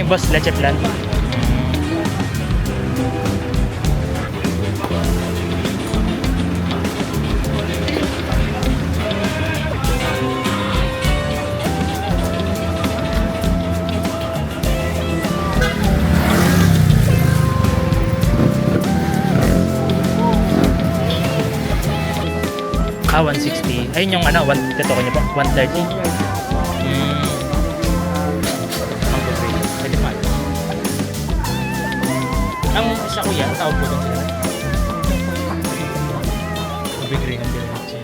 yung boss, leche flan. Ah, 160. Ayun yung ano, ito ko niyo po, 130. Pwede pa. Ang isa ko yan, tawag po doon sila. Tubig rin ang diretso.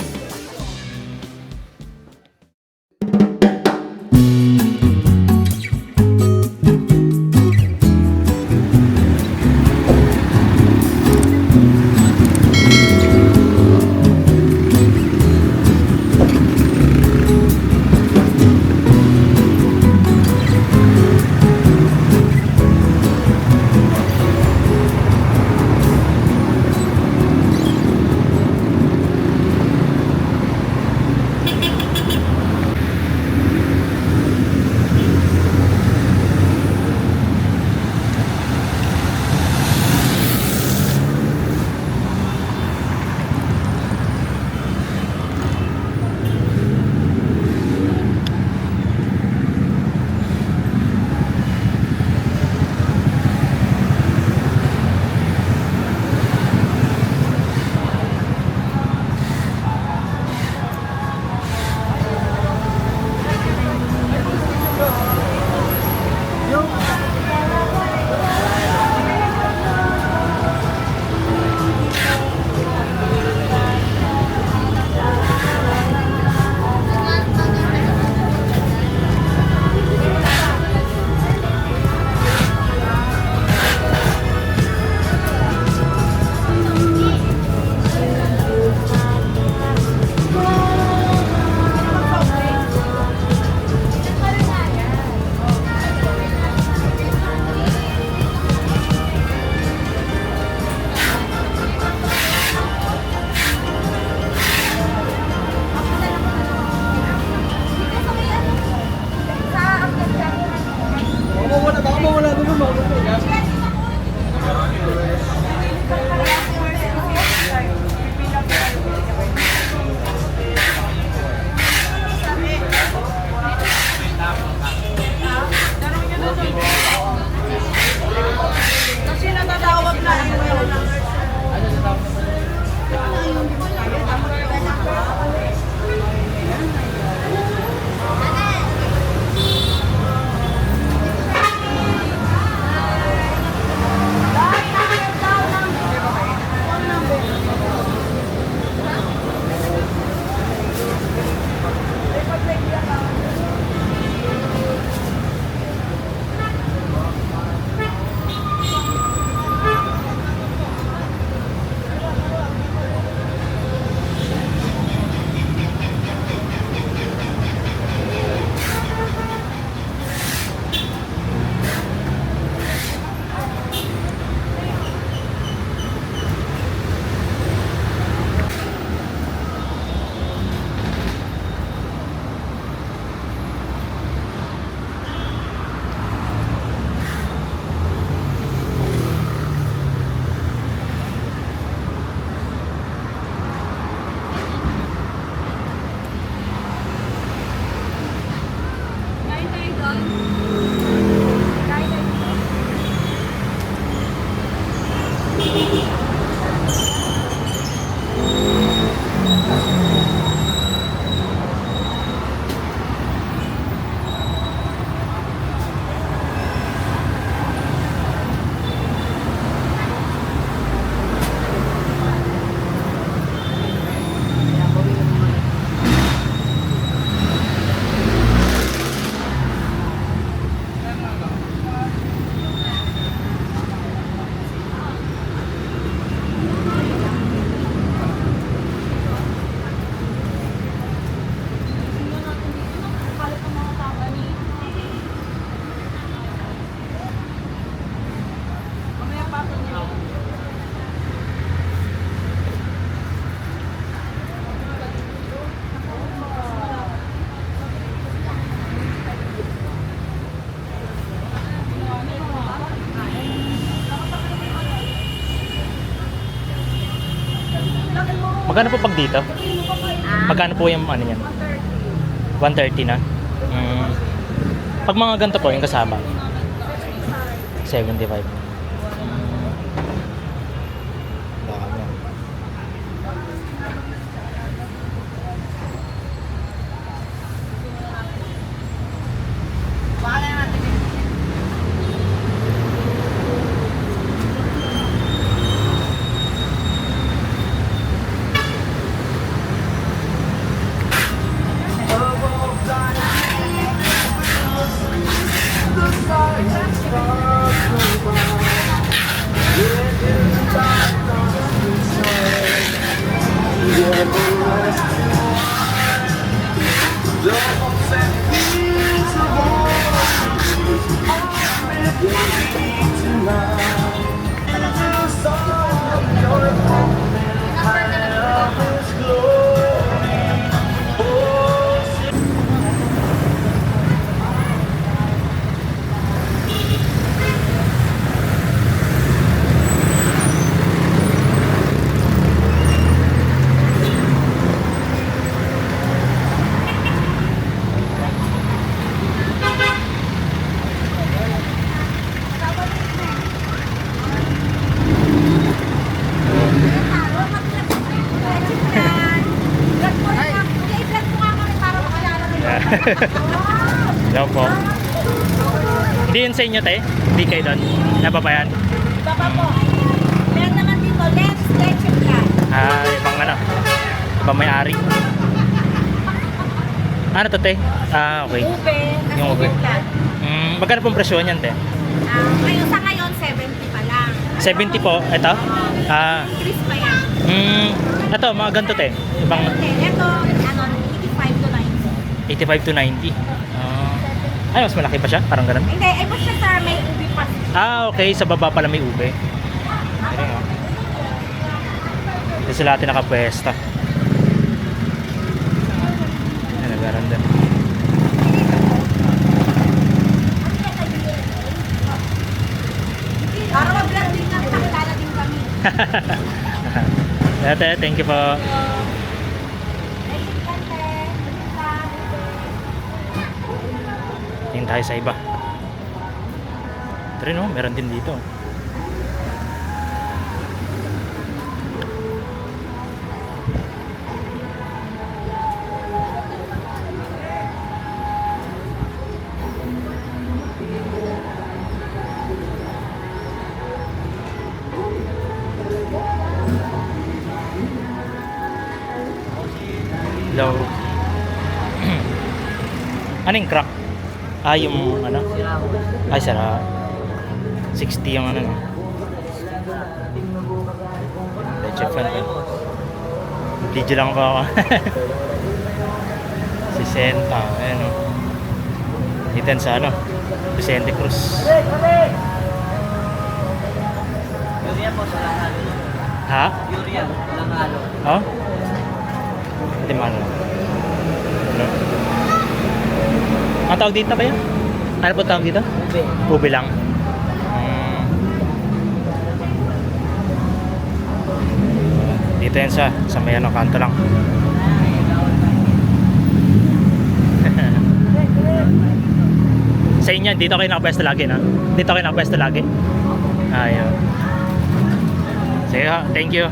Magkano po pag dito? Magkano po yung ano yan? 130 na? Pag mga ganito po, yung kasama? 75. Dami. Hello po. Hindi yun sa inyo, te? Hindi kayo doon? Nababayan? Iba pa po. Meron naman dito, let's check yan. Ibang ano? Ibang may-ari. Ano to, te? Okay. Ube, Yung ube. yan. Magkano pong presyo niyan, te? Ngayon sa ngayon, 70 pa lang. 70 po. Ito? Increase pa yan. Ito, mga ganito, te. Ibang Okay, ito, 85 to 90. 85 to 90. Ay, mas malaki pa siya? Parang ganun. Hindi, ay basta sa may ube pa. Okay. Sa baba pala may ube. Dito sila natin nakapwesta. Ayan, nag-aranda. Para mag-vlog din kami, nakilala din kami. Ate, thank you po. Tingin tayo sa iba. Ito rin, oh, meron din dito. Hello. Anong crack? Yung ano? Ay, sara. 60 yung ano. Leche fan. Video lang po ako. 60. Ayan o. Dito sa ano? Vicente Cruz. Yuria po sa langhalo. Ha? Yuria, langhalo. Oh? Hindi man. Ano? Ang tawag dito ba yan? Ano po tawag dito? Ube. Ube lang. Dito yan sa may ano, kanto lang. Sa inyo, dito kayo nakapwesto lagi, no? Dito kayo nakapwesto lagi? Ayun. Sige ha, thank you.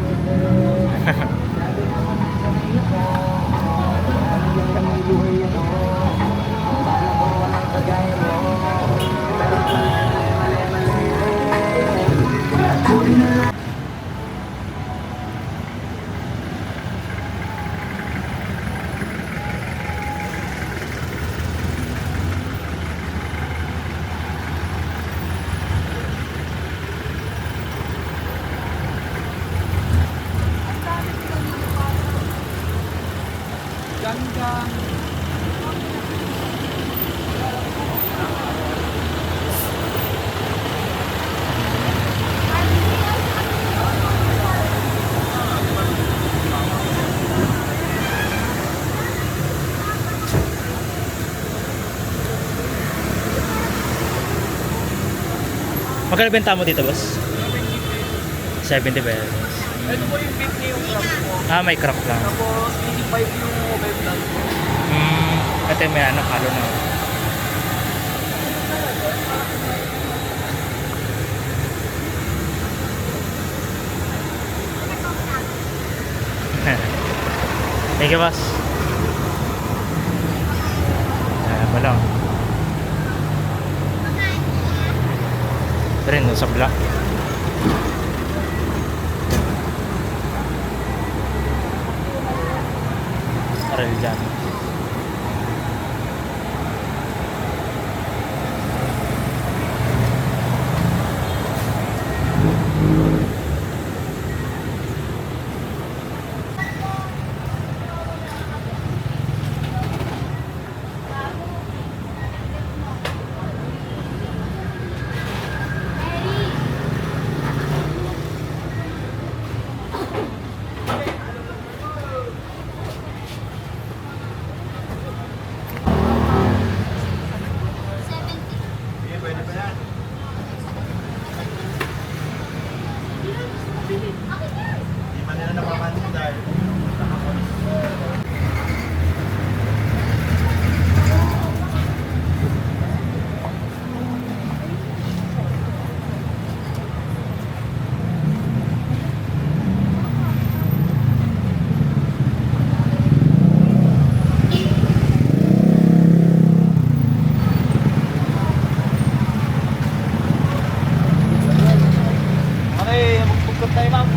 Ganggang. Magkano benta mo dito, boss? 70 pesos. Ito po yung 50 yung crab po. Ah, may crack lang. Tapos, 85 yung overvlog. Ito may ano, halo na. Thank you, boss. Wala. Ito rin, sa black. Aral dyan. Okay, magpugkot tayo, ma'am.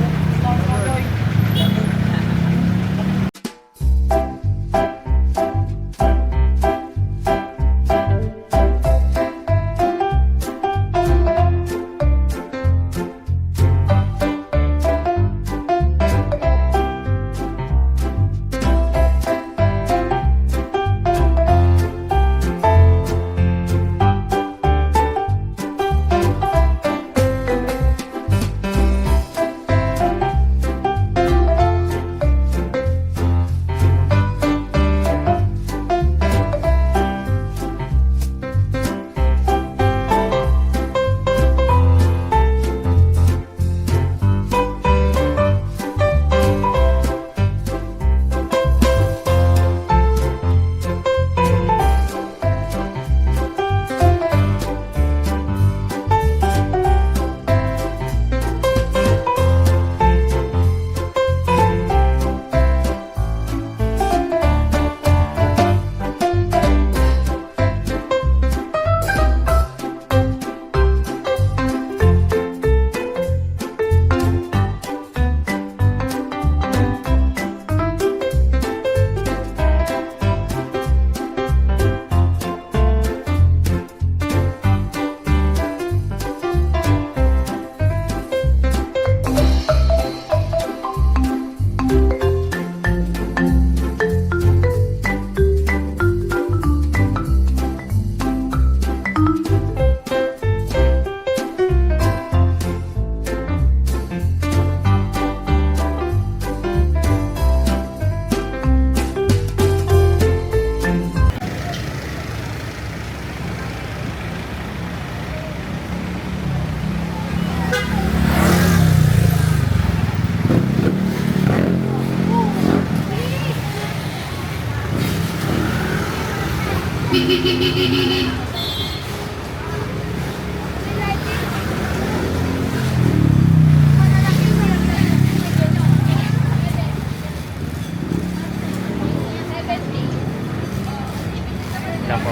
Nako.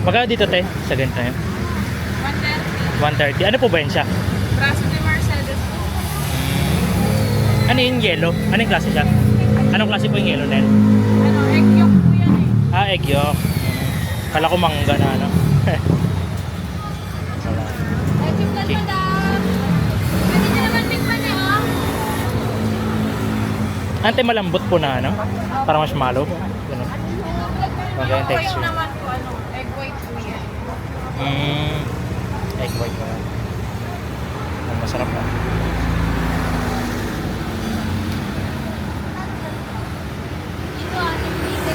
Magkano dito, te? Sa ganito yun? 130. Ano po ba yun siya? Braso de Mercedes po. Ano yung yellow? Ano yung klase siya? Anong klase po yung yellow na yun? Ano, egg yolk po yan eh. Ah, egg yolk. Kala ko mangga na ano. Wala. Egg yolk lang madam. Pwede na naman tikman eh, oh. Ante malambot po na ano? Parang marshmallow. Ganun. Okay, yung texture. Yung naman po, ano, egg white po yan. Egg white pa. Ang masarap na. Ito, ano, please.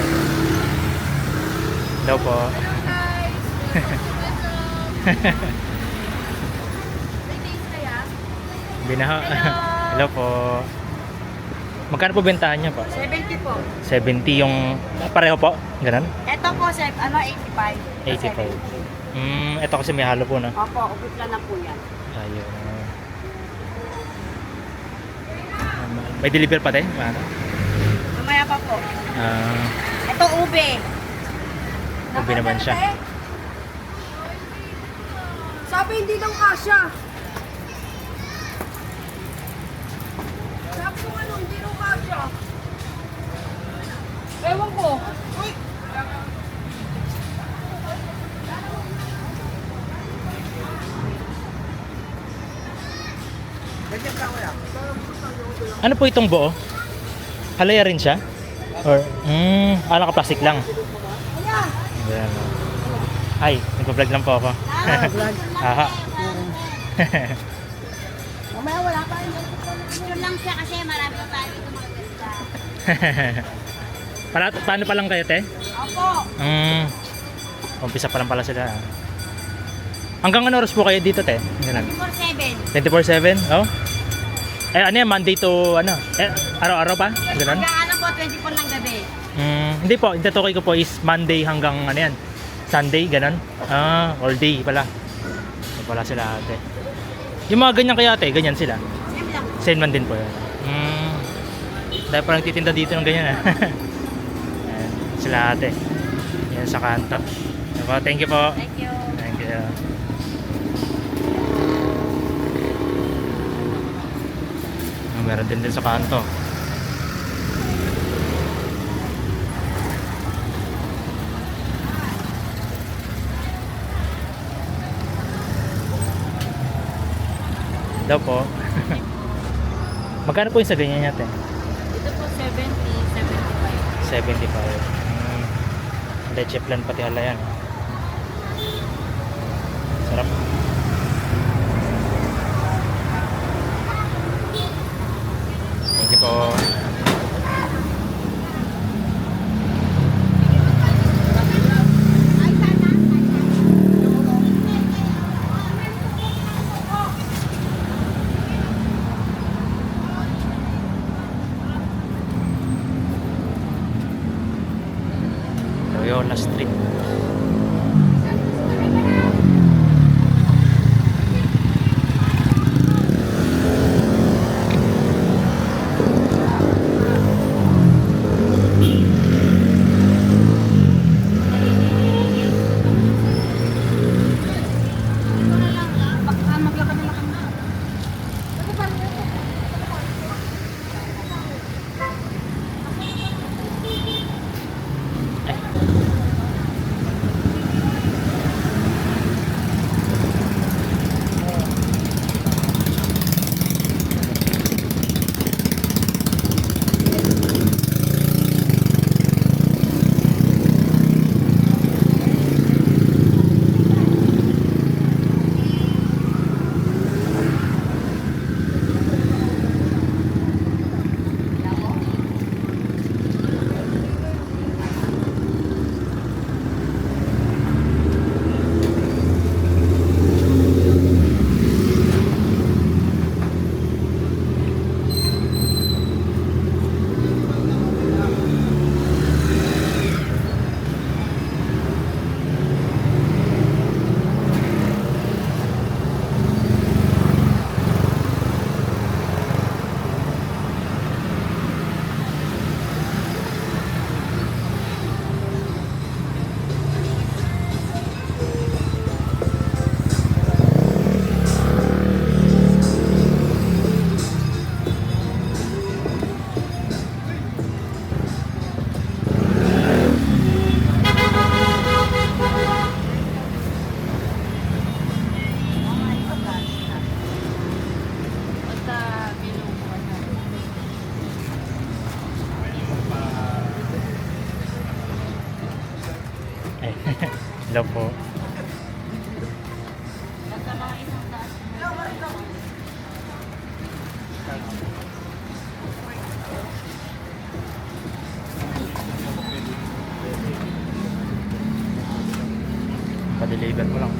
Daw po. Hello guys. Welcome. May taste kaya? Binaha. Hello. Hello po. Magkano po bentahan niya po? 70 po. 70 yung pareho po? Ganun? Ito po, 85. 85. Ito kasi may halo po na. Opo, ubit lang na po yan. Ayun. May deliver pa din? Ano? Mamaya pa po. Ito ube. Ube naman siya. Sabi hindi daw kasya. Sabi ko ano, hindi daw kasya. Ewan ko. Uy! Ano po itong buo? Halaya rin siya? Or, naka-plastic lang. Ayan. Ay, nagpa-vlog lang po ako. Aha. Mamaya wala pa rin. Yun lang siya kasi marami pa tayo dito maganda. Paano pa lang kayo, te? Opo. Umpisa pa lang pala sila. Hanggang ano oras po kayo dito, te? Ganun. 24/7. 24/7? Oh? Eh, ano yan? Monday to, ano? Araw-araw pa? Ganun? Hanggang ano po, 24 ng gabi. Hindi po. Yung tutukoy ko po is Monday hanggang, ano yan? Sunday, ganun? All day pala. Wala sila, ate. Yung mga ganyan kaya, ate, ganyan sila? Same lang. Same man din po yan. Dahil parang titinda dito ng ganyan, Ayan, sila, ate. Yan sa kanto. Thank you po. Thank you. Thank you. Meron din sa kanto. Daw po. Magkano po yung sa ganyan niya, te? Ito po 70, 75. 75. Leche plan pati hala yan. Sarap. Thank you po. Loyola Street. Baka maglakad na kami. Hello po. Pa-deliver ko lang.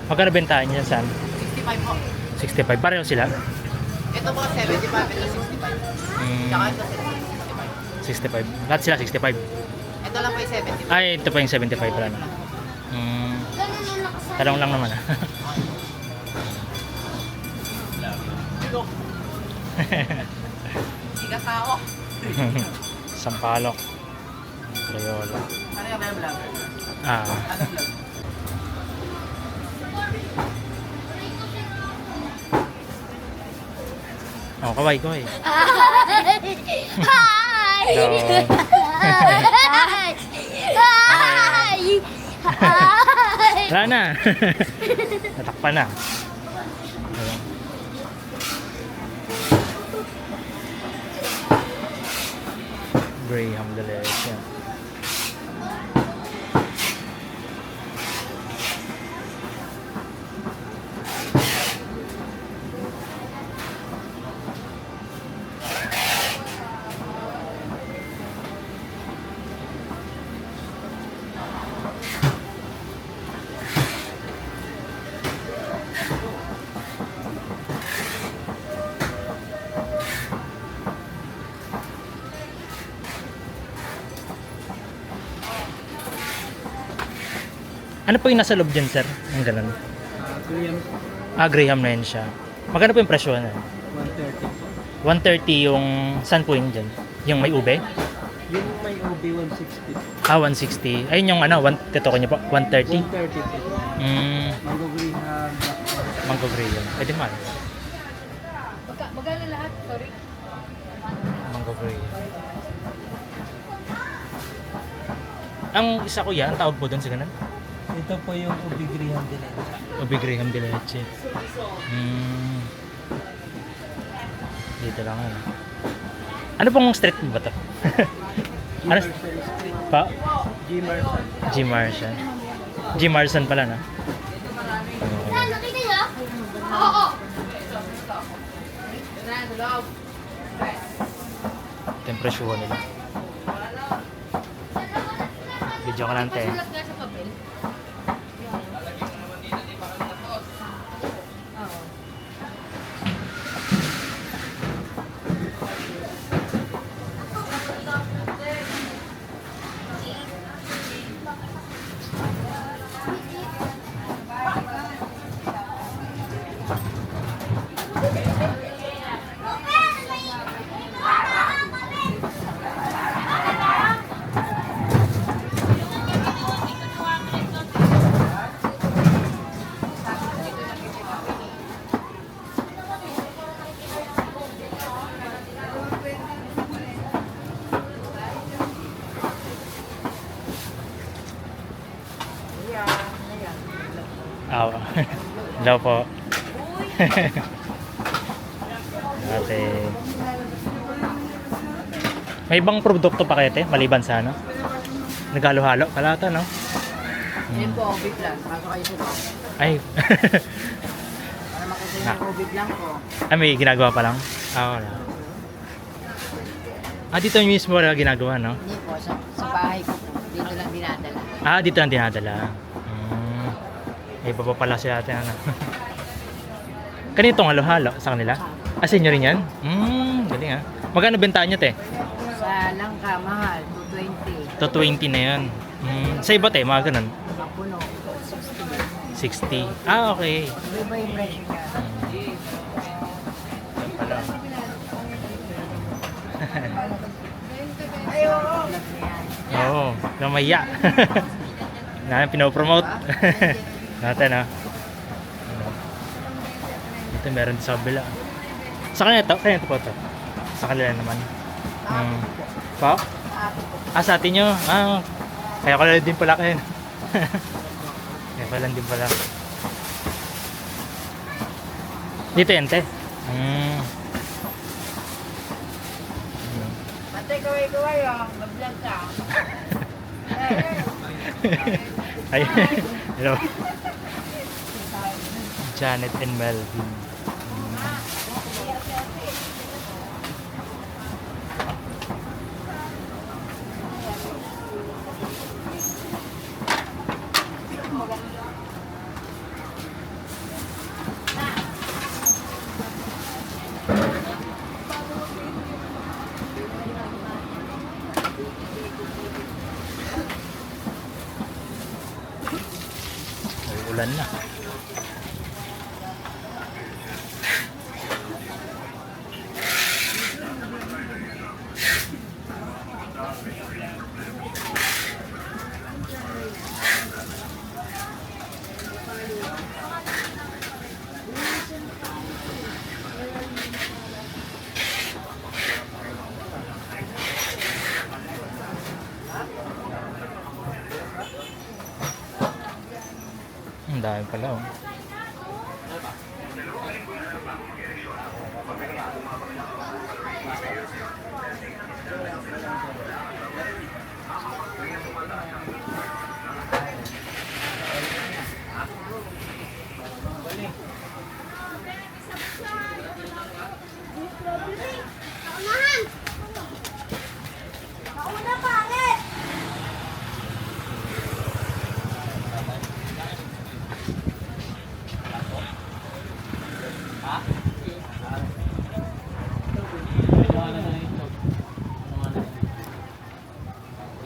Magkano bentahan niya saan? 65 po. 65. Pareho sila? Ito po 75, ito 65. Tsaka ito 65. 65. Lahat sila 65. Ito lang po yung 75. Ay, ito pa yung 75 pala. No? Talong lang naman. Siga tao. Sampalok. Loyola. Ano yung vlog? Ah. Ano vlog? Oh, kaway, kaway. Hi! Hello. Hi! Hi! Hi! Wala na. Natakpan na. Ayan. Graham Delicious. Ano po yung nasa loob dyan, sir? Ang ganun. Korean Ah, Graham na yun siya. Magkano po yung presyo na? 130. 130 yung... Saan po yun dyan? Yung may ube? Yung may OB 160. Ah, 160. Ayun yung ano, tito ko niyo po, 130? 130 po. Mango Graham. Mango Graham. Pwede man. Magkano lahat? Sorry. Mango Graham. Ang isa ko yan, ang tawag po doon sa ganun? Ito po yung OB Graham din. Ube Graham de leche. Dito lang ano. Ano pong street ba to? Ano? Pa? G. Marsan. G. Marsan. G. Marsan pala na. Saan? Nakita niyo? Oo. Ito yung presyo nila. Video ka lang, te. Sulat nga sa papel. Awa. Hello po. Ate. May ibang produkto pa kayo, te? Maliban sa ano? Naghalo-halo pala ito, no? Yan po, OB Plus. Pasok kayo sa Ay. para makita yung OB lang po. Ah, may ginagawa pa lang? Ah, wala. Ah, dito mismo wala ginagawa, no? Hindi po, sa bahay ko po. Dito lang dinadala. Ah, dito lang dinadala. May iba pa pala si ate, ano? Kanitong halo-halo sa kanila? Ah, sa inyo rin yan? Galing ah. Magkano bentahan nyo, te? Sa langka, mahal, 220. To 20 na yun. Sa iba, te, mga ganun? Mapuno, 60. 60. Ah, okay. Iba yung presyo niya. Yan pala. Ayaw! Oo, namaya. Na pinopromote. Natin ha. Ito meron sa kabila. Sa kanila to? Kaya ito po to? Sa kanila naman. Pa? Ah, sa atin nyo? Ah, kaya ko lang din pala kayo. Kaya ko lang din pala. Dito yan, te? Ate, kaway-kaway oh. Mag-vlog ka. Ay, hello. Janet and Melvin. May ulan na. Ang dami pala oh. Mauna pangit!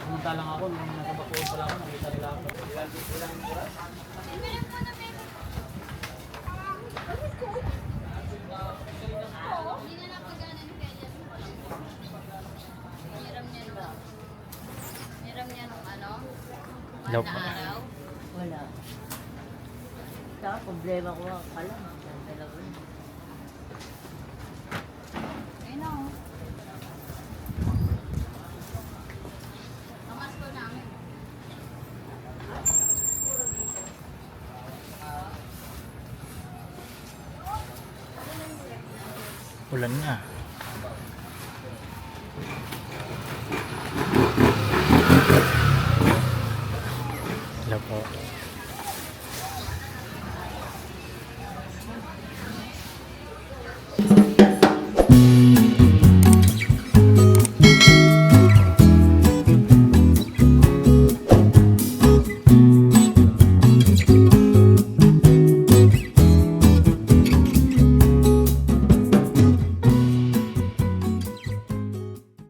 Pumunta lang ako, nung nasa Bacoor pala ako, nakita nila ako. Hindi na napagana ni Kenya. Hiram niya ba? Hiram niya nung ano? Hello Mahal po. na araw? Wala. Saka problema ko ang kalam. Yan talaga. Ayun o. Angas ko namin. Ulan na.